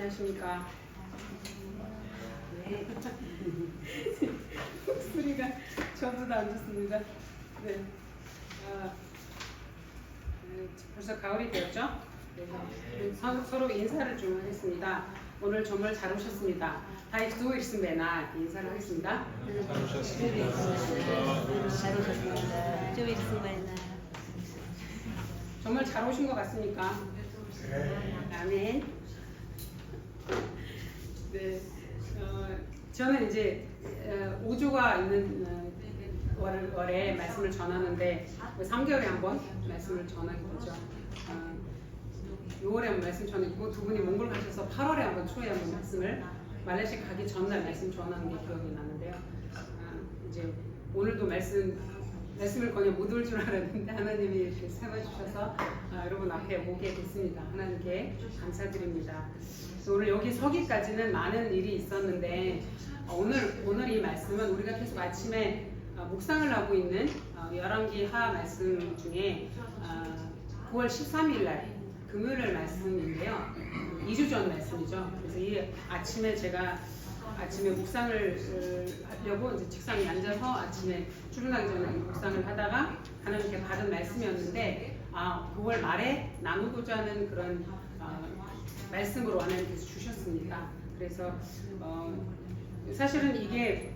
안녕하십니까. 네. 소리가 저보다 안 좋습니다. 네. 벌써 가을이 되었죠? 그래서 서로 인사를 좀 하겠습니다. 오늘 정말 잘 오셨습니다. 다이프 두 일승배나 인사를 하겠습니다. 잘 오셨습니다. 잘 오셨습니다. 좀 있으면 정말 잘 오신 것 같습니까? 아멘. 네, 저는 이제 5조가 있는 월에 말씀을 전하는데 3개월에 한 번 말씀을 전하게 되죠. 6월에 한 번 말씀 전했고 두 분이 몽골 가셔서 8월에 한 번 초에 한 번 말씀을 말레이시아 가기 전날 말씀 전하는 게 기억이 나는데요. 이제 오늘도 말씀을 거의 못 올 줄 알았는데 하나님이 이렇게 세워주셔서 여러분 앞에 오게 됐습니다. 하나님께 감사드립니다. 오늘 여기 서기까지는 많은 일이 있었는데 오늘 이 말씀은 우리가 계속 아침에 묵상을 하고 있는 열왕기 하 말씀 중에 9월 13일 날 금요일 말씀인데요. 2주 전 말씀이죠. 그래서 이 아침에 제가 묵상을 하려고 이제 책상에 앉아서 아침에 출근하기 전에 묵상을 하다가 하나님께 받은 말씀이었는데 9월 말에 나누고자 하는 그런 말씀으로 하나님께서 주셨습니다. 그래서 사실은 이게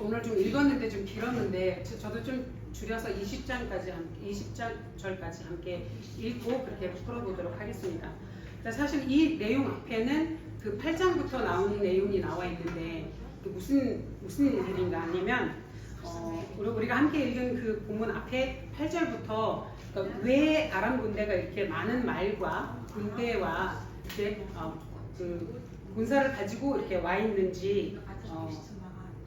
오늘 좀 읽었는데 좀 길었는데 저도 좀 줄여서 20절까지 함께 읽고 그렇게 풀어보도록 하겠습니다. 사실 이 내용 앞에는 그 8장부터 나오는 내용이 나와 있는데 무슨 일인가 하냐면 우리가 함께 읽은 그 본문 앞에 8절부터 그러니까 왜 아람 군대가 이렇게 많은 말과 군대와 이렇게 그 군사를 가지고 이렇게 와 있는지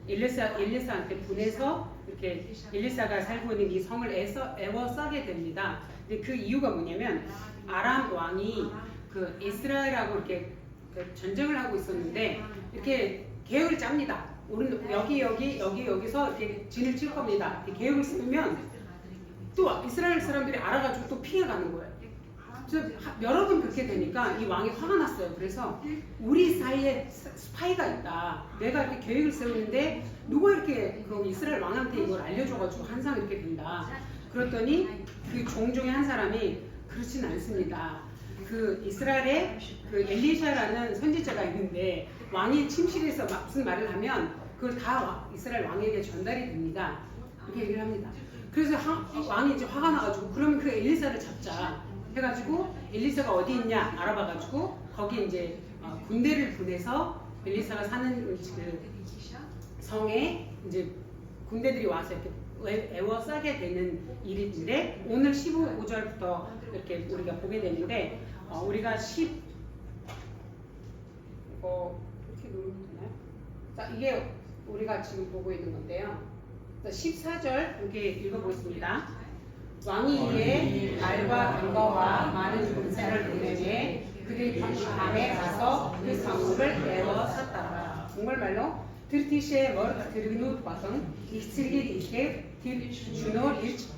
엘리사한테 분해서 이렇게 엘리사가 살고 있는 이 성을 애워싸게 됩니다. 근데 그 이유가 뭐냐면 아람 왕이 그 이스라엘하고 이렇게 전쟁을 하고 있었는데 이렇게 계획을 짭니다. 우리는 여기서 이렇게 진을 칠 겁니다. 이렇게 계획을 세우면 또 이스라엘 사람들이 알아가지고 또 피해가는 거예요. 그래서 여러 번 그렇게 되니까 이 왕이 화가 났어요. 그래서 우리 사이에 스파이가 있다. 내가 이렇게 계획을 세우는데 누가 이렇게 그럼 이스라엘 왕한테 이걸 알려줘가지고 한상 이렇게 된다. 그랬더니 그 종 중에 한 사람이 그렇진 않습니다. 그 이스라엘에 그 엘리샤라는 선지자가 있는데 왕이 침실에서 무슨 말을 하면 그걸 다 이스라엘 왕에게 전달이 됩니다. 이렇게 얘기를 합니다. 그래서 왕이 이제 화가 나가지고 그러면 그 엘리사를 잡자 해가지고 엘리사가 어디 있냐 알아봐가지고 거기 이제 군대를 보내서 엘리사가 사는 그 성에 이제 군대들이 와서 이렇게 애워싸게 되는 일인데 오늘 15절부터 이렇게 우리가 보게 되는데 우리가 이렇게 누르면 되나요? 자, 이게 우리가 지금 보고 있는 건데요. 14절 이렇게 읽어보겠습니다. 왕이 이에 말과 병거와 많은 군사를 보내매 그들이 밤에 가서 그 성읍을 애워쌌더라. 정말말로 들티시에 머르 드르누 바성 이스르기 이게 주노 일치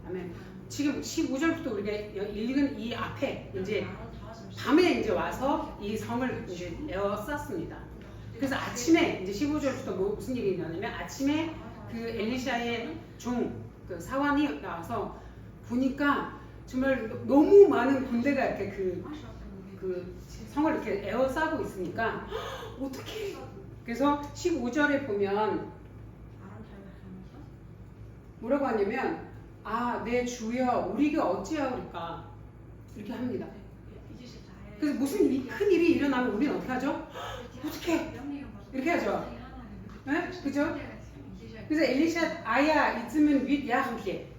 아멘. 지금 15절부터 우리가 읽은 이 앞에 이제 밤에 이제 와서 이 성을 이제 에워쌌습니다. 그래서 아침에 이제 15절부터 무슨 일이 있냐면 아침에 그 엘리샤의 그 사환이 나와서 보니까 정말 너무 많은 군대가 이렇게 그 성을 이렇게 에워싸고 있으니까 어떻게? 그래서 15절에 보면 뭐라고 하냐면 내 주여 우리가 어찌하오리까 이렇게 합니다. 그래서 무슨 큰 일이 일어나면 우리는 어떻게 하죠? 어떻게? 이렇게 하죠. 네? 그죠? 그래서 엘리샤 아야 이쯤은 윗야 함께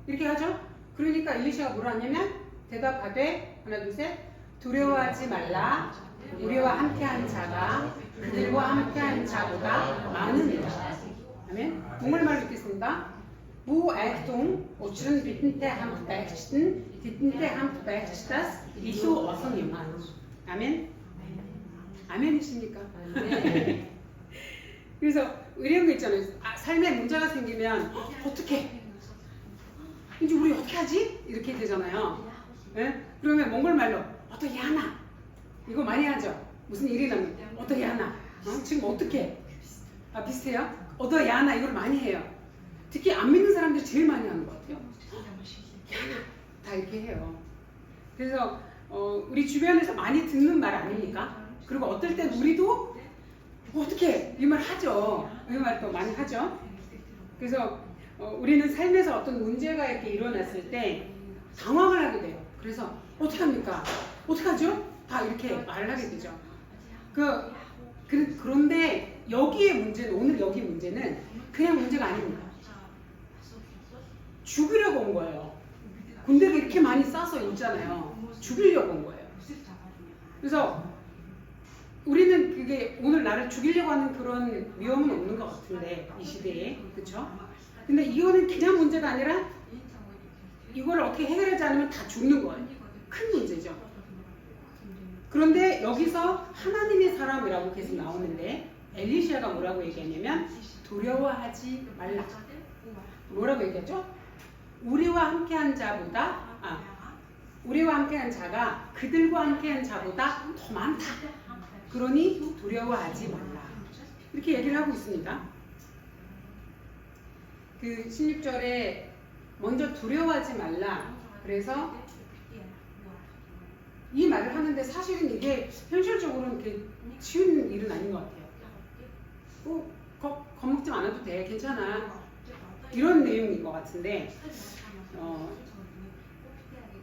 이렇게 하죠. 그러니까 엘리샤가 뭐라 하냐면 대답하되 하나 둘 셋 두려워하지 말라 우리와 함께한 자가 그들과 함께한 자보다 많으니라. 아멘. 동물말로 읽겠습니다. Bu Achtung, uçurun bitinte ham 백sten, bitinte ham 백스tas, 이소 어성이만. 아멘. 아멘이십니까? 그래서 이런 거 있잖아요. 삶에 문제가 생기면 어떻게? 이제 우리 어떻게 하지? 이렇게 되잖아요. 네? 그러면 몽골말로 어떻게 하나? 이거 많이 하죠. 무슨 일이 나면 어떻게 하나? 지금 어떻게? 아 비슷해요? 어떻게 하나? 이걸 많이 해요. 특히 안 믿는 사람들이 제일 많이 하는 것 같아요. 다 이렇게 해요. 그래서 우리 주변에서 많이 듣는 말 아닙니까? 그리고 어떨 땐 우리도 어떻게 이 말 하죠. 이 말 또 많이 하죠. 그래서 우리는 삶에서 어떤 문제가 이렇게 일어났을 때 당황을 하게 돼요. 그래서 어떻게 합니까? 어떻게 하죠? 다 이렇게 말을 하게 되죠. 그런데 여기의 문제는 오늘 여기 문제는 그냥 문제가 아닙니다. 죽으려고 온 거예요. 군대가 이렇게 많이 싸서 있잖아요. 죽이려고 온 거예요. 그래서 우리는 그게 오늘 나를 죽이려고 하는 그런 위험은 없는 것 같은데 이 시대에 그렇죠? 근데 이거는 그냥 문제가 아니라 이걸 어떻게 해결하지 않으면 다 죽는 거예요. 큰 문제죠. 그런데 여기서 하나님의 사람이라고 계속 나오는데 엘리시아가 뭐라고 얘기했냐면 두려워하지 말라. 뭐라고 얘기했죠? 우리와 함께한 자가 그들과 함께한 자보다 더 많다. 그러니 두려워하지 말라. 이렇게 얘기를 하고 있습니다. 그 16절에 먼저 두려워하지 말라. 그래서 이 말을 하는데 사실은 이게 현실적으로는 이렇게 쉬운 일은 아닌 것 같아요. 겁먹지 않아도 돼. 괜찮아. 이런 내용인 것 같은데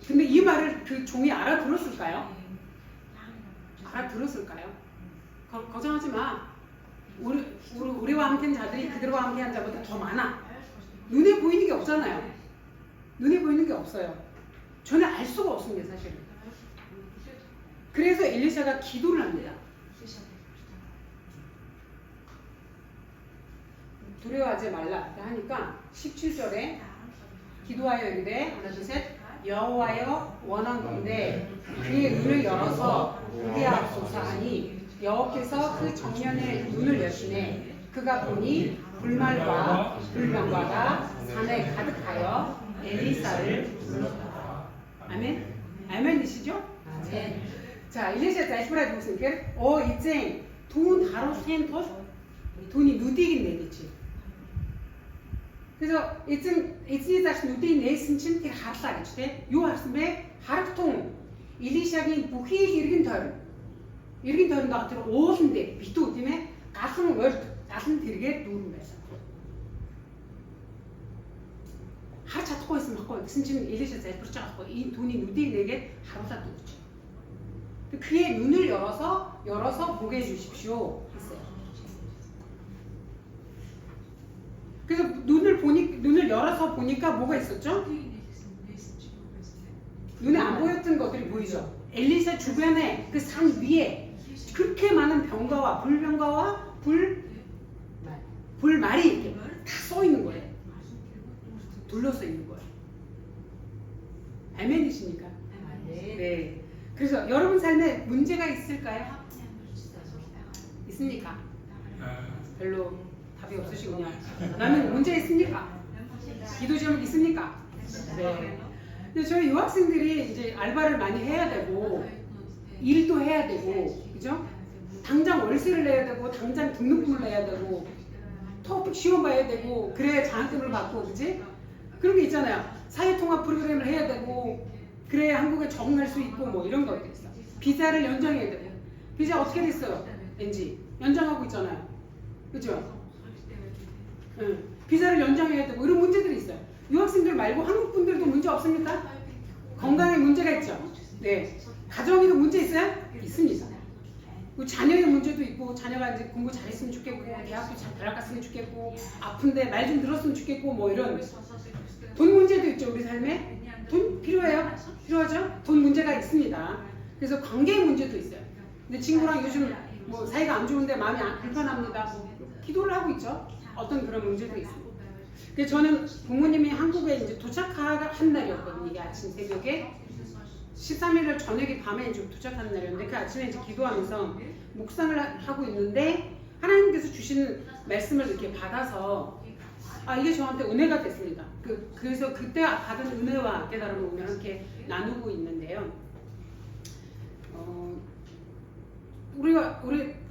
근데 이 말을 그 종이 알아들었을까요? 알아들었을까요? 걱정하지 마. 우리와 함께한 자들이 그들과 함께한 자보다 더 많아. 눈에 보이는 게 없잖아요. 눈에 보이는 게 없어요. 전혀 알 수가 없습니다, 사실은. 그래서 엘리샤가 기도를 합니다. 두려워하지 말라 하니까 17절에 기도하여 이르되 하나 둘 셋 여호와여 원하건대 그의 눈을 열어서 보게 하옵소서 하니 여호와께서 그 정면에 눈을 여시네 그가 보니 불말과 불병과가 산에 가득하여 엘리사를 불렀다. 아멘? 아멘이시죠? 네. 자, 엘리사 다시 말해보세요. 이제 돈 하루 센터 돈이 누디긴 내겠지. 그래서 이제 다시 누디 내신 친구 harta işte. Yo harta hartung. 일리샤긴 бүхий иргэн тойрон дотор уулан дээр битүү тийм ээ галан урд галан тэргээд дүүрэн байсан. Харж чадахгүйсэн баггүй. Гэсэн чинь Элиша залбирч байгаа байхгүй. Энэ түүний нүдийг нэгээд харуулад өгч. 그의 눈을 열어서 보게 해주십시오 했어요. 그래서 눈을 열어서 보니까 뭐가 있었죠? 눈에 안 보였던 것들이 보이죠. 엘리사 주변에 그 산 위에 그렇게 많은 병가와 불병가와 불말이 이렇게 다 써 있는 거예요. 둘러서 있는 거예요. 아멘이십니까? 네. 그래서 여러분 삶에 문제가 있을까요? 있습니까? 별로 답이 없으시군요. 나는 문제 있습니까? 기도 제목 있습니까? 네. 근데 저희 유학생들이 이제 알바를 많이 해야 되고 일도 해야 되고 그죠? 당장 월세를 내야 되고 당장 등록금을 내야 되고 토익 시험 봐야 되고 그래야 장학금을 받고 그지? 그런 게 있잖아요. 사회통합 프로그램을 해야 되고 그래야 한국에 적응할 수 있고 뭐 이런 것들 있어. 비자를 연장해야 되고 비자 어떻게 됐어요? 왠지 연장하고 있잖아요. 그죠? 응. 비자를 연장해야 되고 이런 문제들이 있어요. 유학생들 말고 한국 분들도 문제 없습니까? 건강에 문제가 있죠. 네. 가정에도 문제 있어요? 있습니다. 자녀의 문제도 있고 자녀가 이제 공부 잘했으면 좋겠고 대학도 잘 들어갔으면 좋겠고 아픈데 말 좀 들었으면 좋겠고 뭐 이런 돈 문제도 있죠. 우리 삶에 돈 필요해요? 필요하죠? 돈 문제가 있습니다. 그래서 관계의 문제도 있어요. 근데 친구랑 요즘 뭐 사이가 안 좋은데 마음이 불편합니다. 뭐 기도를 하고 있죠. 어떤 그런 문제도 있습니다. 그래서 저는 부모님이 한국에 이제 도착한 날이었거든요. 이게 아침 새벽에 13일날 저녁에 밤에 이제 도착하는 날이었는데 그 아침에 이제 기도하면서 묵상을 하고 있는데 하나님께서 주시는 말씀을 이렇게 받아서 이게 저한테 은혜가 됐습니다. 그래서 그때 받은 은혜와 깨달음을 오늘 함께 나누고 있는데요. 우리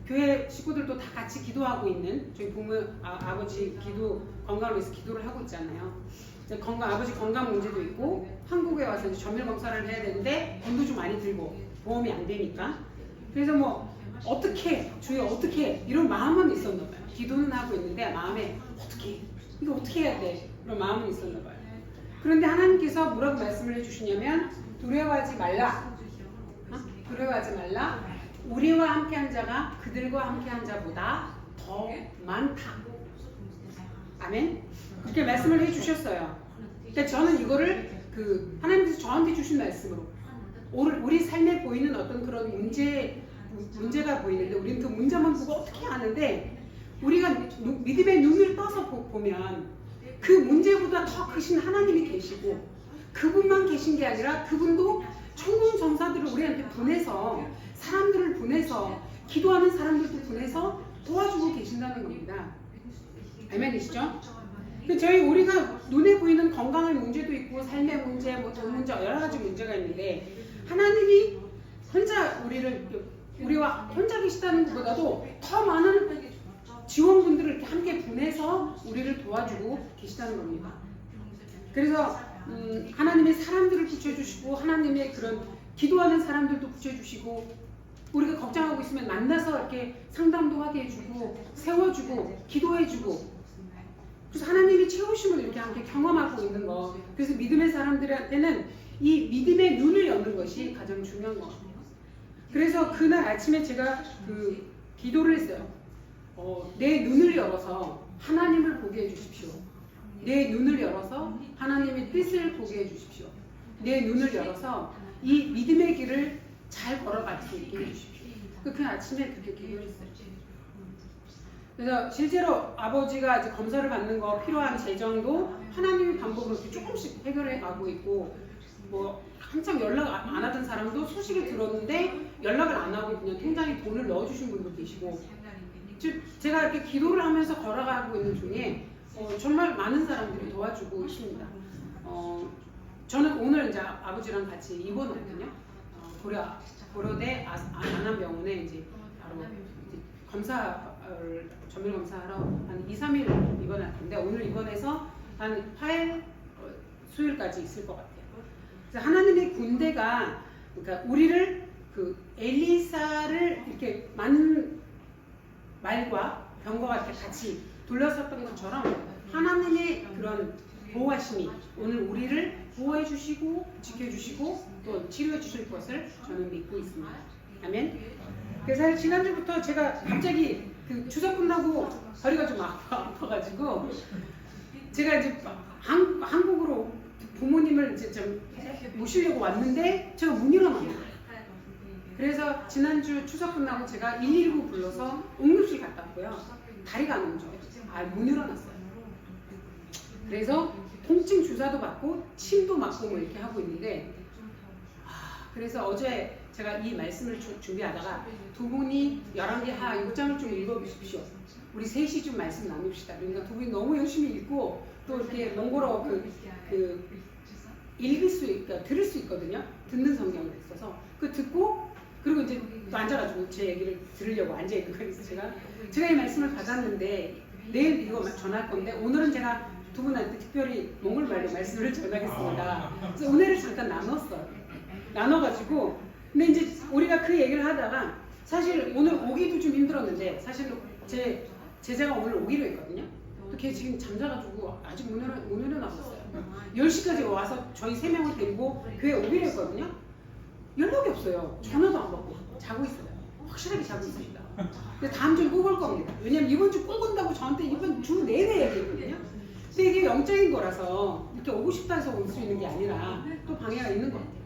교회 식구들도 다 같이 기도하고 있는 저희 부모 아버지 기도 건강을 위해서 기도를 하고 있잖아요. 이제 아버지 건강 문제도 있고 한국에 와서 이제 정밀 검사를 해야 되는데 돈도 좀 많이 들고 보험이 안 되니까 그래서 뭐 어떻게 주여 어떻게 이런 마음은 있었나 봐요. 기도는 하고 있는데 마음에 어떻게 이거 어떻게 해야 돼 이런 마음은 있었나 봐요. 그런데 하나님께서 뭐라고 말씀을 해주시냐면 두려워하지 말라. 두려워하지 말라. 우리와 함께한 자가 그들과 함께한 자보다 더 많다. 아멘. 그렇게 말씀을 해주셨어요. 그러니까 저는 이거를 하나님께서 저한테 주신 말씀으로 우리 삶에 보이는 어떤 그런 문제가 보이는데 우리는 그 문제만 보고 어떻게 하는데 우리가 믿음의 눈을 떠서 보면 그 문제보다 더 크신 하나님이 계시고 그분만 계신 게 아니라 그분도 천군 천사들을 우리한테 보내서 사람들을 보내서 기도하는 사람들도 보내서 도와주고 계신다는 겁니다. 아멘이시죠? 우리가 눈에 보이는 건강의 문제도 있고 삶의 문제, 돈 문제 여러 가지 문제가 있는데 하나님이 혼자 우리와 혼자 계시다는 것보다도 더 많은 지원군들을 이렇게 함께 보내서 우리를 도와주고 계시다는 겁니다. 그래서 하나님의 사람들을 붙여주시고 하나님의 그런 기도하는 사람들도 붙여주시고 우리가 걱정하고 있으면 만나서 이렇게 상담도 하게 해주고 세워주고 기도해주고 그래서 하나님의 채우심을 이렇게 함께 경험하고 있는 거. 그래서 믿음의 사람들한테는 이 믿음의 눈을 여는 것이 가장 중요한 것 같아요. 그래서 그날 아침에 제가 기도를 했어요. 내 눈을 열어서 하나님을 보게 해주십시오. 내 눈을 열어서 하나님의 뜻을 보게 해주십시오. 내 눈을 열어서 이 믿음의 길을 잘 걸어갈 수 있게 해주십시오. 그 아침에 그렇게 기도를 했어요. 그래서 실제로 아버지가 이제 검사를 받는 거 필요한 재정도 하나님의 방법으로 조금씩 해결해 가고 있고 뭐 한참 연락 안 하던 사람도 소식을 들었는데 연락을 안 하고 그냥 통장에 돈을 넣어주신 분도 계시고 제가 이렇게 기도를 하면서 걸어가고 있는 중에 정말 많은 사람들이 도와주고 있습니다. 저는 오늘 이제 아버지랑 같이 입원했거든요. 고려대 안암병원에 이제 바로 이제 정밀 검사하러 한 2-3일 입원할 텐데 오늘 입원해서 한 화요일 수요일까지 있을 것 같아요. 그래서 하나님의 군대가 그러니까 우리를 엘리사를 이렇게 말과 병거가 이렇게 같이 둘러섰던 것처럼 하나님의 그런 보호하심이 오늘 우리를 보호해 주시고 지켜주시고 또 치료해 주실 것을 저는 믿고 있습니다. 아멘. 그래서 지난주부터 제가 갑자기 추석 끝나고 허리가 좀 아파가지고 제가 이제 한국으로 부모님을 이제 좀 모시려고 왔는데 제가 못 일어나요. 그래서 지난주 추석 끝나고 제가 119 불러서 응급실 갔다 왔고요. 다리가 안 움직여요. 못 일어났어요. 그래서 통증 주사도 받고 침도 맞고 뭐 이렇게 하고 있는데 그래서 어제 제가 이 말씀을 준비하다가 두 분이 11개 6장을 좀 읽어주십시오. 우리 셋이 좀 말씀 나눕시다. 그러니까 두 분이 너무 열심히 읽고 또 이렇게 몽골어 읽을 수 그러니까 들을 수 있거든요. 듣는 성경이 있어서 듣고 그리고 이제 또 앉아가지고 제 얘기를 들으려고 앉아있는 거예요. 제가 이 말씀을 받았는데 내일 이거 전할 건데 오늘은 제가 두 분한테 특별히 몽골말로 말씀을 전하겠습니다. 그래서 은혜를 잠깐 나눠가지고 근데 이제 우리가 그 얘기를 하다가 사실 오늘 오기도 좀 힘들었는데 사실 제 제자가 오늘 오기로 했거든요. 또 걔 지금 잠자가지고 아직 못 일어났었어요. 10시까지 와서 저희 3명을 데리고 교회 오기로 했거든요. 연락이 없어요. 전화도 안 받고 자고 있어요. 확실하게 자고 있습니다. 근데 다음 주에 꼭 올 겁니다. 왜냐면 이번 주 꼭 온다고 저한테 이번 주 내내 얘기했거든요. 근데 이게 영적인 거라서 이렇게 오고 싶다 해서 올 수 있는 게 아니라 또 방해가 있는 것 같아요.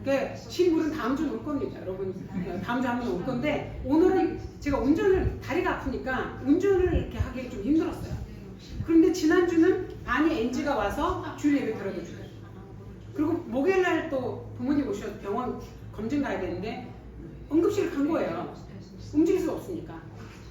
그러니까 신부는 다음 주에 올 겁니다. 여러분 다음 주에 한번 올 건데 오늘은 제가 다리가 아프니까 운전을 이렇게 하기 좀 힘들었어요. 그런데 지난주는 반이 NG가 와서 주일 예배 들어줘요. 그리고 목요일날 또 부모님 오셔서 병원 검진 가야 되는데 응급실 간 거예요. 움직일 수가 없으니까.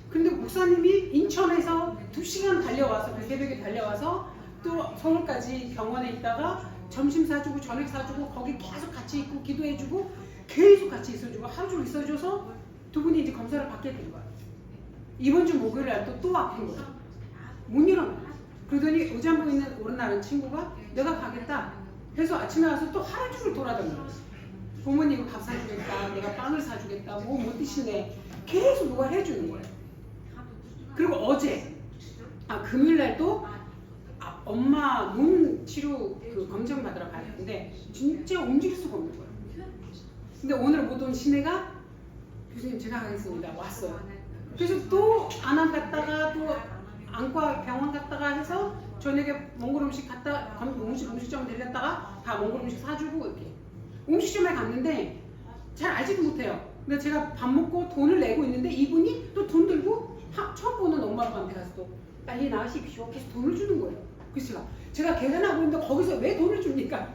근데 목사님이 인천에서 2시간 달려와서 그 새벽에 달려와서 또 서울까지 병원에 있다가 점심 사주고 저녁 사주고 거기 계속 같이 있고 기도해주고 계속 같이 있어주고 하루 종일 있어줘서 두 분이 이제 검사를 받게 된 거예요. 이번 주 목요일 날 또 아픈 거예요. 못 일어나. 그러더니 의자부에 있는 오른날은 친구가 내가 가겠다 해서 아침에 와서 또 하루 종일 돌아다니는 거예요. 부모님 이거 밥 사주겠다, 내가 빵을 사주겠다, 뭐 못 드신대. 계속 누가 해주는 거예요. 그리고 어제 금요일 날 또 엄마 눈 치료 그 검정 받으러 가는데 진짜 움직일 수가 없는 거예요. 근데 오늘 못 온 시내가 교수님 제가 가겠습니다 왔어요. 그래서 또 안암 갔다가 또 안과 병원 갔다가 해서 저녁에 몽골 음식 갔다 음식점 들렸다가 다 몽골 음식 사주고 이렇게 음식점에 갔는데 잘 알지도 못해요. 근데 제가 밥 먹고 돈을 내고 있는데 이분이 또 돈 들고 처음 보는 엄마 아빠한테 가서 또 빨리 나으십시오 계속 돈을 주는 거예요. 그래서 제가 계산하고 있는데 거기서 왜 돈을 줍니까?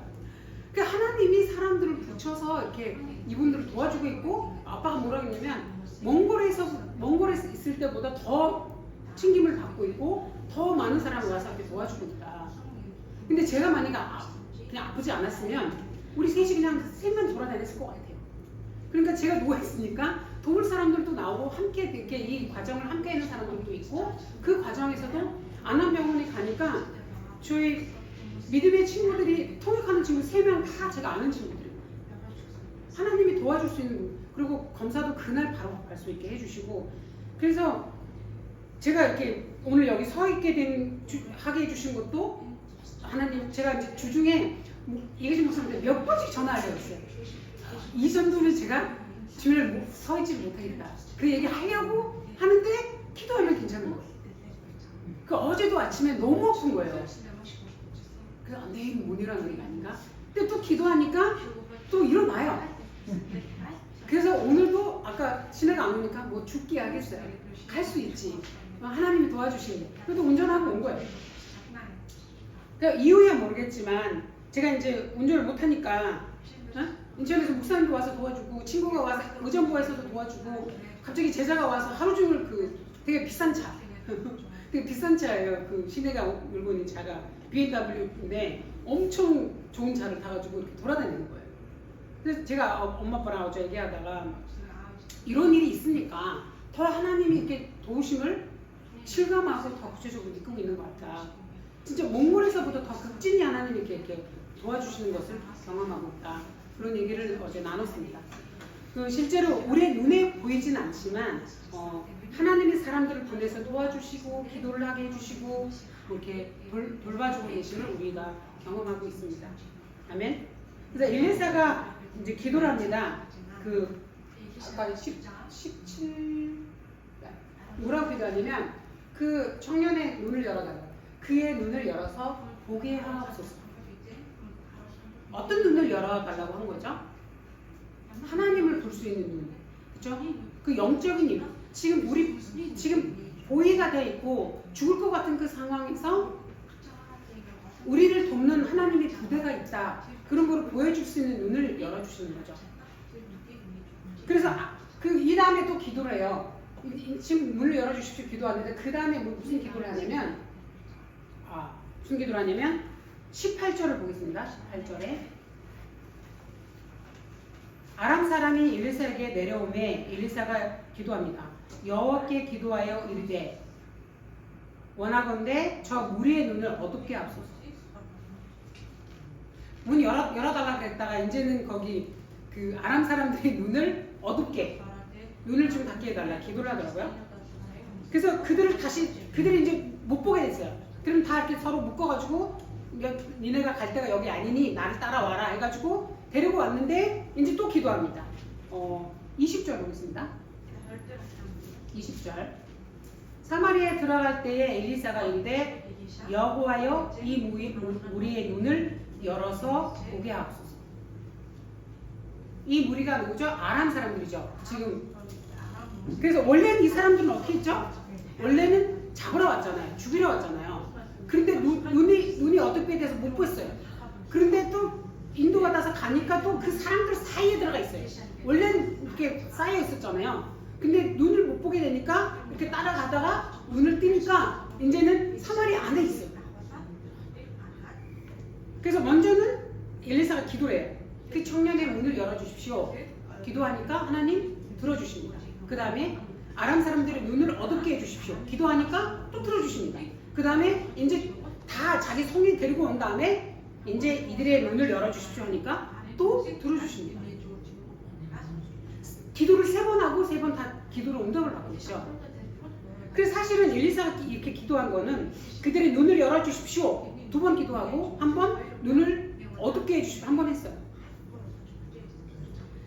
그러니까 하나님이 사람들을 붙여서 이렇게 이분들을 도와주고 있고 아빠가 뭐라 했냐면 몽골에 있을 때보다 더 챙김을 받고 있고 더 많은 사람이 와서 이렇게 도와주고 있다. 근데 제가 만약에 그냥 아프지 않았으면 우리 셋이 그냥 셋만 돌아다녔을 것 같아요. 그러니까 제가 누워있으니까 도울 사람들도 나오고 함께 이렇게 이 과정을 함께 하는 사람들도 있고 그 과정에서도 안암병원에 가니까 저희 믿음의 친구들이 통역하는 친구 3명 다 제가 아는 친구들이에요. 하나님이 도와줄 수 있는 그리고 검사도 그날 바로 갈 수 있게 해주시고 그래서 제가 이렇게 오늘 여기 서 있게 하게 해주신 것도 하나님 제가 이제 주중에 이해진 목사님한테 몇 번씩 전화하려고 했어요. 이 정도는 제가 주일 서 있지 못하겠다. 그 얘기 하려고 하는데 기도하면 괜찮은 거예요. 그 어제도 아침에 너무 아픈 거예요. 그래서 내일 못 일어나는 게 아닌가? 근데 또 기도하니까 또 일어나요. 그래서 오늘도 아까 시내가 안 오니까 뭐 죽기 하겠어요. 갈 수 있지. 하나님이 도와주시니. 그래도 운전하고 온 거예요. 그러니까 이유야 모르겠지만 제가 이제 운전을 못하니까 인천에서 목사님도 와서 도와주고 친구가 와서 의정부에서도 도와주고 갑자기 제자가 와서 하루 종일 그 되게 비싼 차 되게 비싼 차예요. 그 시내가 울고 있는 차가 BMW인데 엄청 좋은 차를 타가지고 이렇게 돌아다니는 거예요. 그래서 제가 엄마 아빠랑 어제 얘기하다가 이런 일이 있으니까 더 하나님이 이렇게 도우심을 실감하고 더 구체적으로 느끼고 있는 것 같다. 진짜 몽골에서보다 더 극진히 하나님이 이렇게 도와주시는 것을 경험하고 있다. 그런 얘기를 어제 나눴습니다. 그 실제로 우리의 눈에 보이진 않지만 하나님이 사람들을 보내서 도와주시고 기도를 하게 해주시고 이렇게 돌봐주고 계심을 우리가 경험하고 있습니다. 아멘. 그래서 엘리사가 이제 기도를 합니다. 그 아까 17 뭐라고 기도하냐면 그 청년의 눈을 열어달라. 그의 눈을 열어서 보게 하옵소서. 어떤 눈을 열어달라고 한 거죠? 하나님을 볼 수 있는 눈, 그렇죠? 그 영적인 눈. 지금 보이가 돼 있고 죽을 것 같은 그 상황에서 우리를 돕는 하나님의 부대가 있다. 그런 걸 보여줄 수 있는 눈을 열어주시는 거죠. 그래서 이 다음에 또 기도를 해요. 지금 문을 열어주십시오 기도하는데 그 다음에 무슨 기도를 하냐면 무슨 기도를 하냐면 18절을 보겠습니다. 18절에 아람 사람이 엘리사에게 내려오매 엘리사가 기도합니다. 여호와께 기도하여 이르되 원하건대 저 무리의 눈을 어둡게 하소서. 문 열어달라 그랬다가 이제는 거기 그 아람 사람들의 눈을 어둡게 눈을 좀 닫게 해달라 기도를 하더라고요. 그래서 그들이 이제 못 보게 됐어요. 그럼 다 이렇게 서로 묶어가지고 니네가 갈 데가 여기 아니니 나를 따라와라 해가지고 데리고 왔는데 이제 또 기도합니다. 20절 보겠습니다. 20절 사마리아에 들어갈 때에 엘리사가 이르되 여호와여 이 무리의 눈을 열어서 보게 하옵소서. 이 무리가 누구죠? 아람 사람들이죠. 지금 그래서 원래는 이 사람들은 어떻게 했죠? 원래는 잡으러 왔잖아요. 죽이러 왔잖아요. 그런데 눈이 어떻게 돼서 못 봤어요. 그런데 또 인도받아서 가니까 또 그 사람들 사이에 들어가 있어요. 원래는 이렇게 쌓여 있었잖아요. 근데 눈을 못 보게 되니까 이렇게 따라가다가 눈을 뜨니까 이제는 사마리아 안에 있어요. 그래서 먼저는 엘리사가 기도를 해요. 그 청년의 문을 열어주십시오. 기도하니까 하나님 들어주십니다. 그 다음에 아람 사람들의 눈을 어둡게 해주십시오. 기도하니까 또 들어주십니다. 그 다음에 이제 다 자기 성인 데리고 온 다음에 이제 이들의 눈을 열어주십시오 하니까 또 들어주십니다. 기도를 3번 하고 3번 다 기도로 응답을 받고 계셔. 그래서 사실은 엘리사가 이렇게 기도한 거는 그들의 눈을 열어주십시오 2번 기도하고 1번 눈을 어둡게 해주십시오 1번 했어요.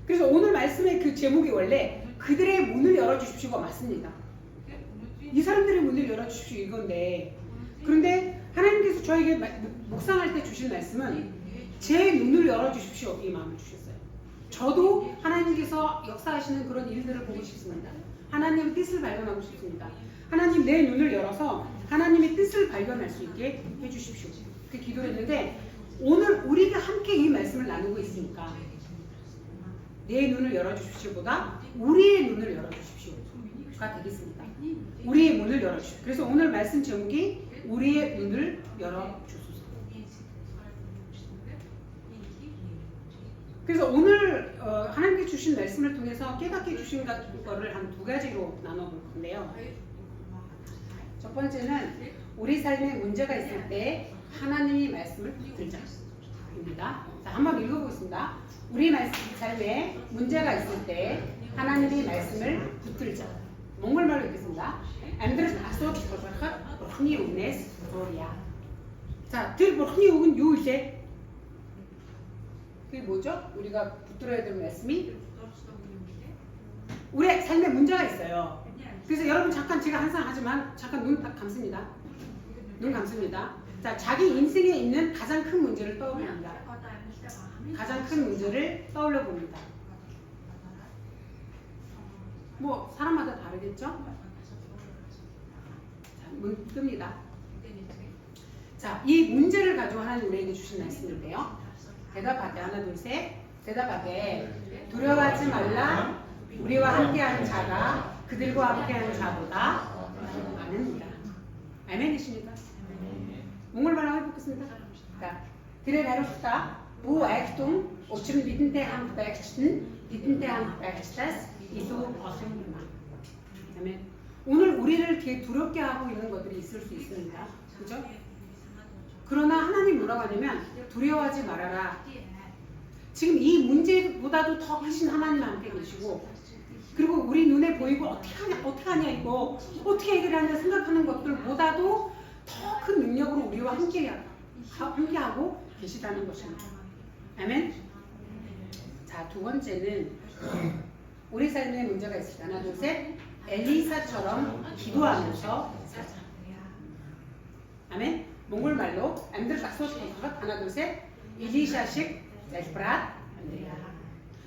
그래서 오늘 말씀의 그 제목이 원래 그들의 문을 열어주십시오가 맞습니다. 이 사람들의 문을 열어주십시오 이건데, 그런데 하나님께서 저에게 묵상할 때 주신 말씀은 제 눈을 열어주십시오 이 마음을 주셨어요. 저도 하나님께서 역사하시는 그런 일들을 보고 싶습니다. 하나님의 뜻을 발견하고 싶습니다. 하나님 내 눈을 열어서 하나님의 뜻을 발견할 수 있게 해주십시오. 그 기도를 했는데 오늘 우리가 함께 이 말씀을 나누고 있으니까 내 눈을 열어주십시오보다 우리의 눈을 열어주십시오가 되겠습니다. 우리의 문을 열어주십시오. 그래서 오늘 말씀 제목이 우리의 눈을 열어주소서. 그래서 오늘 하나님께 주신 말씀을 통해서 깨닫게 주신 거를 한 2가지로 나눠볼 건데요. 첫 번째는 우리 삶에 문제가 있을 때 하나님의 말씀을 붙들자입니다. 자, 한번 읽어보겠습니다. 우리 삶에 문제가 있을 때 하나님의 말씀을 붙들자. 몽골말로 읽겠습니다. 자, 들 버크니옥은 요일제. 그게 뭐죠? 우리가 붙들어야 될 말씀이 우리 삶에 문제가 있어요. 그래서 여러분 잠깐 제가 항상 하지만 잠깐 눈 딱 감습니다. 눈 감습니다. 자, 자기 인생에 있는 가장 큰 문제를 떠올립니다. 가장 큰 문제를 떠올려 봅니다. 뭐 사람마다 다르겠죠? 자, 문 뜹니다. 자, 이 문제를 가지고 하나님 우리에게 주신 말씀인데요. 대답하게 하나 둘 셋. 대답하게 두려워하지 말라. 우리와 함께하는 자가 그들과 함께하는 자보다 많으니라. 아멘이십니까? 몽골말로 해보겠습니다. 자, 들에 다루시다. Bu Achtung, 오춘 밑에 한 백신, 밑에 한 백스타스, 이소 어승마. 아멘. 오늘 우리를 이렇게 두렵게 하고 있는 것들이 있을 수 있습니다. 그죠? 그러나 하나님 뭐라고 하냐면 두려워하지 말아라. 지금 이 문제보다도 더 크신 하나님 함께 계시고, 그리고 우리 눈에 보이고 어떻게 하냐 이거 어떻게 해결하냐 생각하는 것들보다도 더 큰 능력으로 우리와 함께하고 계시다는 것입니다. 아멘. 자, 2번째는 우리 삶에 문제가 있을 때 하나 둘 셋. 엘리사처럼 기도하면서 살자. 아멘. 몽골말로 엠들 박소식 하나 둘 셋. 일리샤식 젤브랏.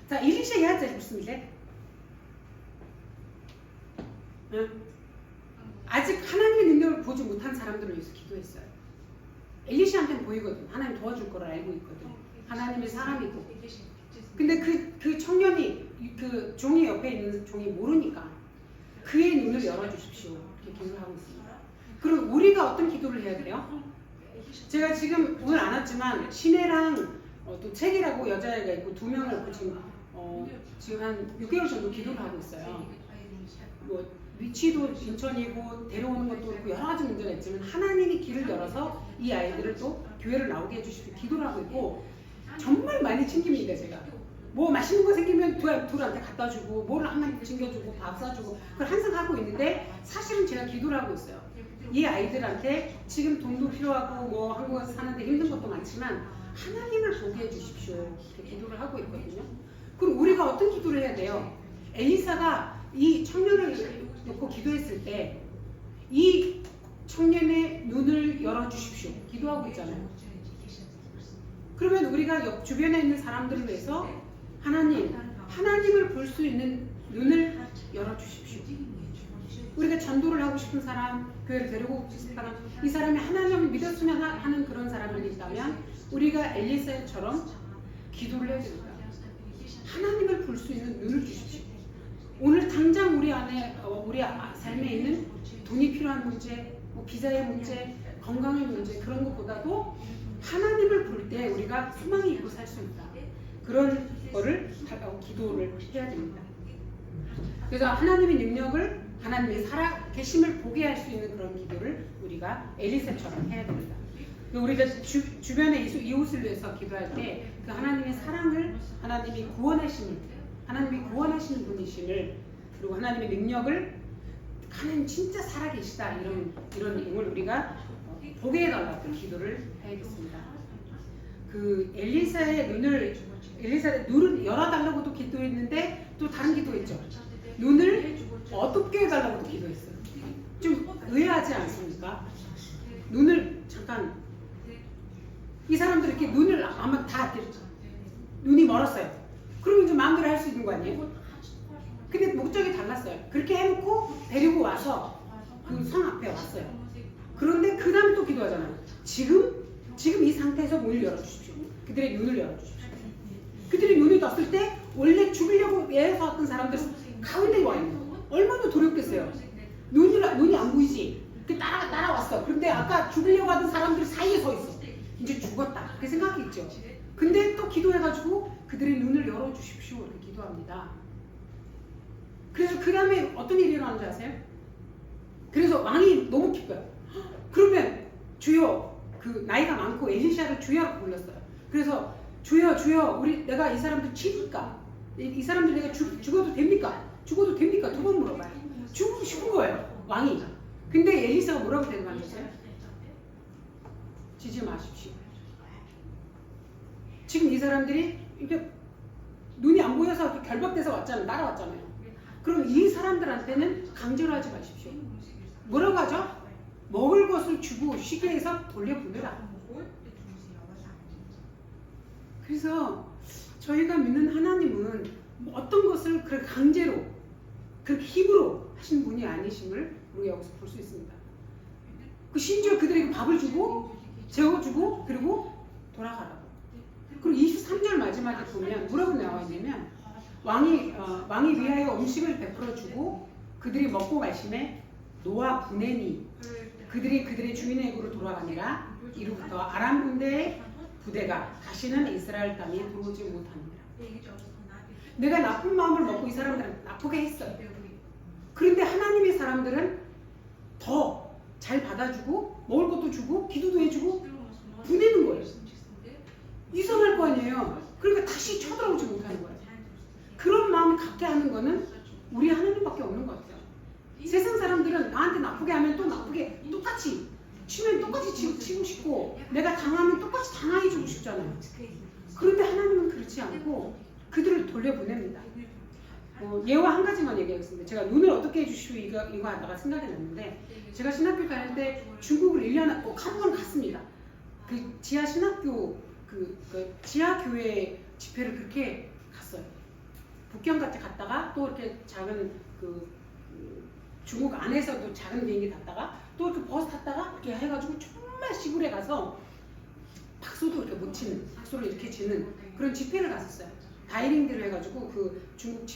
자, 일리샤야 젤브습니다. 아직 하나님의 능력을 보지 못한 사람들을 위해서 기도했어요. 엘리샤한테는 보이거든. 하나님 도와줄 거를 알고 있거든. 하나님의 사람이고. 근데 그 청년이 그 종이 옆에 있는 종이 모르니까 그의 눈을 열어주십시오. 이렇게 기도를 하고 있습니다. 그럼 우리가 어떤 기도를 해야 돼요? 제가 지금 오늘 안 왔지만 시내랑 또 책이라고 여자애가 있고 2명을 놓고 지금 한 6개월 정도 기도를 하고 있어요. 뭐 위치도 인천이고 데려오는 것도 그렇고 여러 가지 문제가 있지만 하나님이 길을 열어서 이 아이들을 또 교회를 나오게 해주시고 기도를 하고 있고 정말 많이 챙깁니다. 제가 뭐 맛있는 거 생기면 둘한테 갖다 주고 뭐를 하나님 챙겨주고 밥 사주고 그걸 항상 하고 있는데 사실은 제가 기도를 하고 있어요. 이 아이들한테 지금 돈도 필요하고 뭐 한국에서 사는데 힘든 것도 많지만 하나님을 보게 해주십시오. 이렇게 기도를 하고 있거든요. 그럼 우리가 어떤 기도를 해야 돼요? 엘리사가 이 청년을 놓고 기도했을 때 이 청년의 눈을 열어주십시오. 기도하고 있잖아요. 그러면 우리가 주변에 있는 사람들을 위해서 하나님을 볼 수 있는 눈을 열어주십시오. 우리가 전도를 하고 싶은 사람, 교회를 데리고 오고 싶은 사람, 이 사람이 하나님을 믿었으면 하는 그런 사람이 있다면 우리가 엘리사처럼 기도를 해야 됩니다. 하나님을 볼 수 있는 눈을 주십시오. 오늘 당장 우리 안에 우리 삶에 있는 돈이 필요한 문제, 뭐 비자의 문제, 건강의 문제 그런 것보다도 하나님을 볼 때 우리가 소망이 있고 살 수 있다. 그런 거를 기도를 해야 됩니다. 그래서 하나님의 능력을 하나님의 살아계심을 보게 할 수 있는 그런 기도를 우리가 엘리사처럼 해야 됩니다. 우리가 주변의 이웃을 위해서 기도할 때 그 하나님의 사랑을, 하나님이 구원하시는 분이심을, 그리고 하나님의 능력을, 하나님 진짜 살아계시다, 이런 내용을 우리가 보게 해달라고 기도를 해야겠습니다. 그 엘리사의 눈을 열어달라고도 기도했는데 또 다른 기도했죠. 눈을 어둡게 해달라고도 기도했어요. 좀 의아하지 않습니까? 눈을 잠깐, 이 사람들 이렇게 눈을 아마 다 눈이 멀었어요. 그러면 이제 마음대로 할 수 있는 거 아니에요? 근데 목적이 달랐어요. 그렇게 해놓고 데리고 와서 그 성 앞에 왔어요. 그런데 그 다음에 또 기도하잖아요. 지금 이 상태에서 문을 열어주십시오. 그들의 눈을 열어주십시오. 그들의 눈이 떴을 때 원래 죽이려고 애에서 왔던 사람들 가운데 와 있는 거예요. 얼마나 두렵겠어요. 눈이 안 보이지. 따라왔어. 그런데 아까 죽이려고 하던 사람들 사이에 서 있어. 이제 죽었다. 그렇게 생각했죠. 근데 또 기도해가지고 그들의 눈을 열어주십시오. 이렇게 기도합니다. 그래서 그 다음에 어떤 일이 일어나는지 아세요? 그래서 왕이 너무 기뻐요. 그러면 주여, 그 나이가 많고 엘리샤를 주여라고 불렀어요. 그래서 주여, 내가 이 사람들 치니까, 이 사람들 내가 죽어도 됩니까? 죽어도 됩니까? 두 번 물어봐요. 죽고 싶은 거예요, 왕이. 근데 엘리사가 뭐라고 대답하셨어요? 지지 마십시오. 지금 이 사람들이 이렇게 눈이 안 보여서 결박돼서 왔잖아요. 따라왔잖아요. 그럼 이 사람들한테는 강제로 하지 마십시오. 뭐라고 하죠? 먹을 것을 주고 쉬게 해서 돌려보내라. 그래서 저희가 믿는 하나님은 어떤 것을 그렇게 강제로, 그렇게 힘으로 하신 분이 아니심을 우리가 여기서 볼 수 있습니다. 심지어 그들에게 밥을 주고 재워주고 그리고 돌아가라고. 그리고 23절 마지막에 보면 뭐라고 나와 있냐면 왕이 위하여 음식을 베풀어주고 그들이 먹고 마심에 노아 부내니 그들의 주인에게로 돌아가니라. 이로부터 아람 군대의 부대가 다시는 이스라엘 땅에 들어오지 못합니다. 내가 나쁜 마음을 먹고 이 사람들은 나쁘게 했어요. 그런데 하나님의 사람들은 더 잘 받아주고 먹을 것도 주고 기도도 해주고 보내는 거예요. 이상할 거 아니에요. 그러니까 다시 쳐들어오지 못하는 거예요. 그런 마음을 갖게 하는 거는 우리 하나님밖에 없는 것 같아요. 세상 사람들은 나한테 나쁘게 하면 또 나쁘게 똑같이 치면 똑같이 치고 싶고 내가 당하면 똑같이 당해주고 싶잖아요. 그런데 하나님은 그렇지 않고 그들을 돌려보냅니다. 예와 한 가지만 얘기하겠습니다. 제가 눈을 어떻게 해주시오 이거 하다가 생각이 났는데, 제가 신학교 다닐 때 중국을 1년에 꼭 한 번 갔습니다. 그 지하 신학교 그 지하 교회 집회를 그렇게 갔어요. 북경 같이 갔다가 또 이렇게 작은 중국 안에서도 작은 비행기 탔다가 또 이렇게 버스 탔다가 이렇게 해가지고 정말 시골에 가서 박수도 이렇게 못 치는, 박수를 이렇게 치는 그런 집회를 갔었어요. 다이링들을 해가지고 중국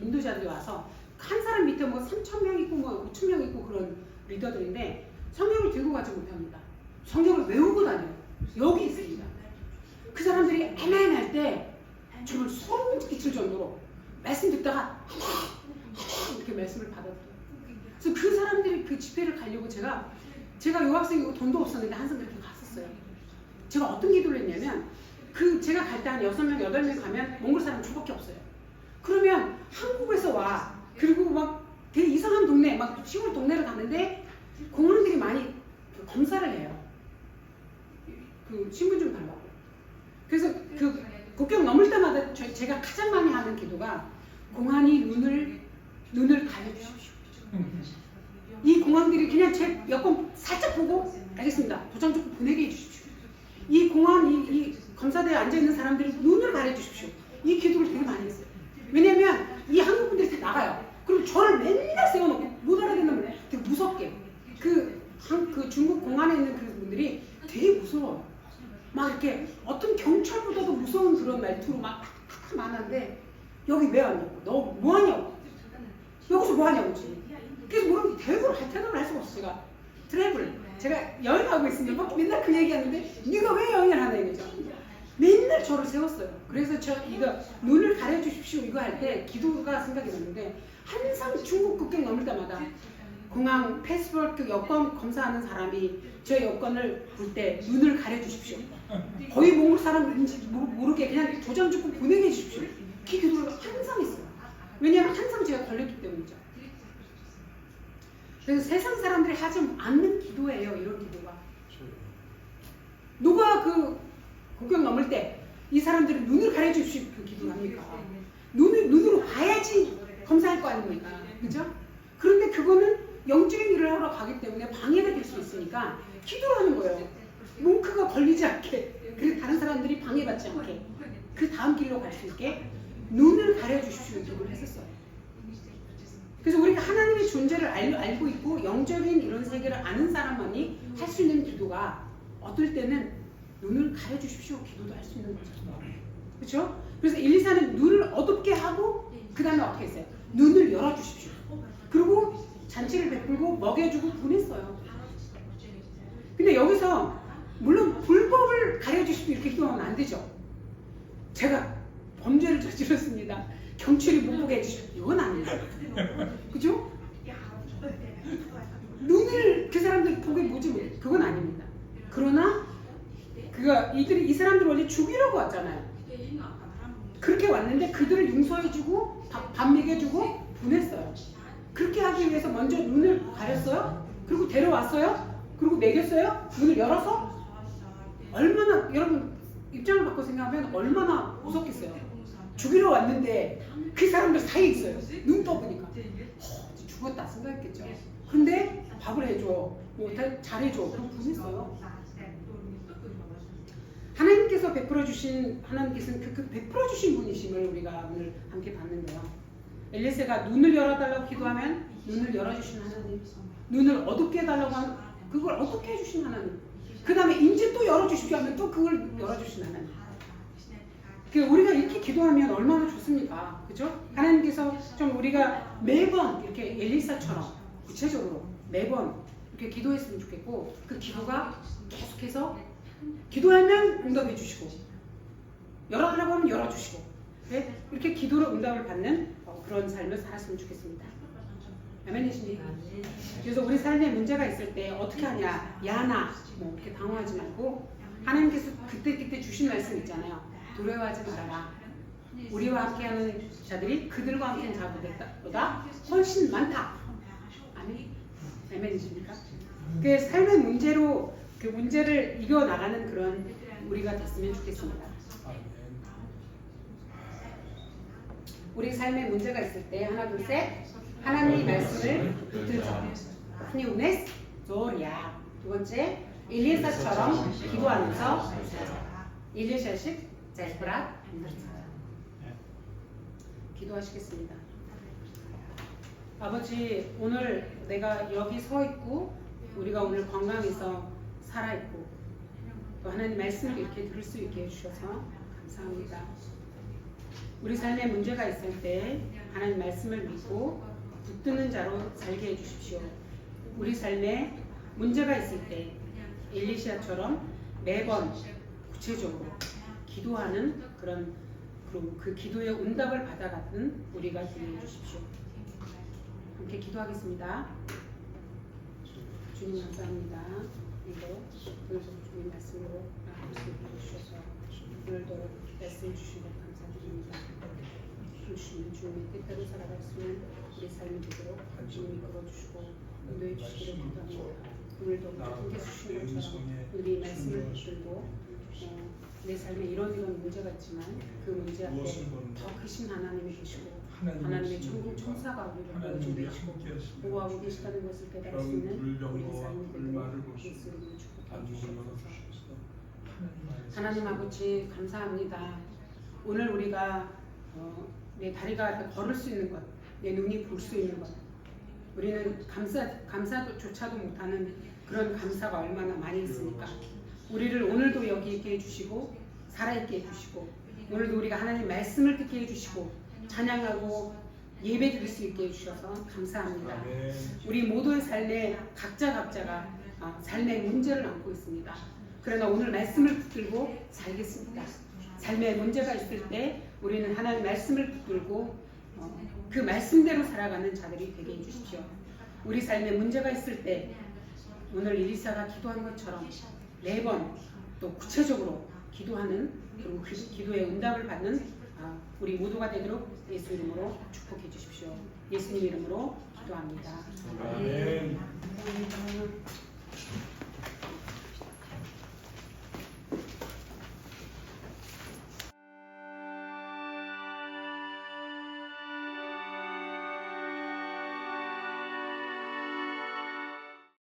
인도자들이 와서 한 사람 밑에 3,000명 있고 5,000명 있고 그런 리더들인데 성경을 들고 가지 못합니다. 성경을 외우고 다녀요. 여기 있습니다. 그 사람들이 애매할 때 정말 소름 끼칠 정도로 말씀 듣다가 이렇게 말씀을 받아들여요. 그래서 그 사람들이 그 집회를 가려고 제가 유학생이고 돈도 없었는데 항상 그렇게 갔었어요. 제가 어떤 기도를 했냐면 제가 갈 때 한 6명, 8명 가면 몽골 사람 저밖에 없어요. 그러면 한국에서 와. 그리고 막 되게 이상한 동네, 막 시골 동네를 가는데 공항들이 많이 검사를 해요. 신분 좀 달라고. 그래서 국경 넘을 때마다 제가 가장 많이 하는 기도가 공안이 눈을 가려주십시오. 이 공항들이 그냥 제 여권 살짝 보고 알겠습니다. 도장 좀 보내게 해주십시오. 이 공항 이 검사대에 앉아있는 사람들이 눈을 가려주십시오. 이 기도를 되게 많이 했어요. 왜냐면 이 한국 분들이 다 나가요. 그럼 저를 맨날 세워놓고 못 알아듣는 분들 되게 무섭게. 중국 공안에 있는 그 분들이 되게 무서워요. 막 이렇게 어떤 경찰보다도 무서운 그런 말투로 막 많은데 여기 왜 왔냐고, 너 뭐하냐고, 여기서 뭐하냐고 지금. 그래서 뭐라고 대답을 할 수가 없어요. 제가 여행하고 있으면 막 맨날 그 얘기하는데 네가 왜 여행을 하나 이거죠. 맨날 저를 세웠어요. 그래서 저 이거 눈을 가려주십시오 이거 할 때 기도가 생각이 났는데 항상 중국 국경 넘을 때마다 공항 패스포트 여권 검사하는 사람이 저 여권을 볼 때 눈을 가려주십시오. 거의 몽골 사람인지 모르게 그냥 도장 찍고 보내게 해주십시오. 그 기도를 항상 했어요. 왜냐하면 항상 제가 걸렸기 때문이죠. 그래서 세상 사람들이 하지 않는 기도예요. 이런 기도가. 누가 그 국경 넘을 때 이 사람들은 눈을 가려주십시오 그 기도를 합니까? 눈으로 봐야지 검사할 거 아닙니까? 그죠? 그런데 그거는 영적인 일을 하러 가기 때문에 방해가 될 수 있으니까 기도를 하는 거예요. 뭉크가 걸리지 않게, 그리고 다른 사람들이 방해받지 않게, 그 다음 길로 갈 수 있게 눈을 가려주십시오 기도를 했었어요. 그래서 우리가 하나님의 존재를 알고 있고 영적인 이런 세계를 아는 사람만이 할 수 있는 기도가 어떨 때는 눈을 가려주십시오 기도도 할 수 있는 거죠. 그렇죠? 그래서 엘리사는 눈을 어둡게 하고 그 다음에 어떻게 했어요? 눈을 열어주십시오. 그리고 잔치를 베풀고 먹여주고 보냈어요. 근데 여기서 물론 불법을 가려주십시오 이렇게 기도하면 안 되죠. 제가 범죄를 저질렀습니다. 경찰이 못 보게 해주십시오. 이건 아닙니다. 그죠? 눈을 그 사람들 보게 보지 못. 그건 아닙니다. 그러나 이 사람들 원래 죽이려고 왔잖아요. 그렇게 왔는데 그들을 용서해주고 밥 먹여주고 보냈어요. 그렇게 하기 위해서 먼저 눈을 가렸어요. 그리고 데려왔어요. 그리고 먹였어요. 문을 열어서 얼마나 여러분 입장을 바꿔 생각하면 얼마나 무섭겠어요. 죽이러 왔는데 그 사람들 사이에 있어요. 눈 떠보니까 죽었다 생각했겠죠. 근데 밥을 해줘, 뭐 잘해줘, 그럼 보냈어요. 하나님께서 베풀어 주신 하나님께서는 그 베풀어 주신 분이심을 우리가 오늘 함께 봤는데요. 엘리사가 눈을 열어달라고 기도하면 눈을 열어주신 하나님, 눈을 어둡게 해달라고 하면 그걸 어둡게 해주신 하나님, 그 다음에 이제 또 열어주십시오 하면 또 그걸 열어주신 하나님. 우리가 이렇게 기도하면 얼마나 좋습니까? 그죠? 하나님께서 좀 우리가 매번 이렇게 엘리사처럼 구체적으로 매번 이렇게 기도했으면 좋겠고, 그 기도가 계속해서 기도하면 응답해 주시고 열어달라고 하면 열어주시고, 네? 이렇게 기도로 응답을 받는 그런 삶을 살았으면 좋겠습니다. 아멘이십니까? 그래서 우리 삶에 문제가 있을 때 어떻게 하냐, 야나 뭐 이렇게 당황하지 말고 하나님께서 그때 주신 말씀 있잖아요. 두려워하지 말아라. 우리와 함께하는 자들이 그들과 함께하는 자보다 훨씬 많다. 아멘. 아멘이십니까? 그 삶의 문제로 그 문제를 이겨 나가는 그런 우리가 됐으면 좋겠습니다. 우리 삶에 문제가 있을 때 하나 둘 셋 하나님의 말씀을 붙들자. 크니우네스 조리야. 두 번째 엘리사처럼 기도하면서 일리샤식 젤브라 기도하시겠습니다. 아버지, 오늘 내가 여기 서 있고 우리가 오늘 건강해서 살아 있고 또 하나님 말씀을 이렇게 들을 수 있게 해주셔서 감사합니다. 우리 삶에 문제가 있을 때 하나님 말씀을 믿고 붙드는 자로 살게 해주십시오. 우리 삶에 문제가 있을 때 엘리시아처럼 매번 구체적으로 기도하는 그런 그 기도의 응답을 받아가는 우리가 되게 해주십시오. 함께 기도하겠습니다. 주님 감사합니다. 이거 오늘 주님 말씀으로 나아갈 수 있게 해주셔서 오늘도 말씀 주시고 감사드립니다. 주시는 주님의 뜻대로 살아갈 수 있는 우리 삶이 되도록 주님이 걸어주시고 인도해 주시기를 기도합니다. 오늘도 함께 주시는 것처럼 우리 말씀을 붙들고 내 삶에 이런 문제가 있지만 그 문제 앞에 더 크신 하나님이 계시고 하나님의 천국 천사가 우리를 보여주고 계시고 보호하고 계시다는 것을 깨달을 수 있는 우리의 삶이 되도록 예수님을 축복해 주시옵소서. 하나님 아버지 감사합니다. 오늘 우리가 내 다리가 걸을 수 있는 것, 내 눈이 볼 수 있는 것, 우리는 감사조차도 못하는 그런 감사가 얼마나 많이 있습니까? 우리를 오늘도 여기 있게 해주시고 살아있게 해주시고 오늘도 우리가 하나님 말씀을 듣게 해주시고 찬양하고 예배 드릴 수 있게 해주셔서 감사합니다. 우리 모두의 삶에 각자가 삶의 문제를 안고 있습니다. 그러나 오늘 말씀을 붙들고 살겠습니다. 삶에 문제가 있을 때 우리는 하나님 말씀을 붙들고 그 말씀대로 살아가는 자들이 되게 해주십시오. 우리 삶에 문제가 있을 때 오늘 이리사가 기도한 것처럼 4번 또 구체적으로 기도하는 그리고 그 기도의 응답을 받는 우리 모두가 되도록 예수 이름으로 축복해 주십시오. 예수님 이름으로 기도합니다. 아멘. 감사합니다.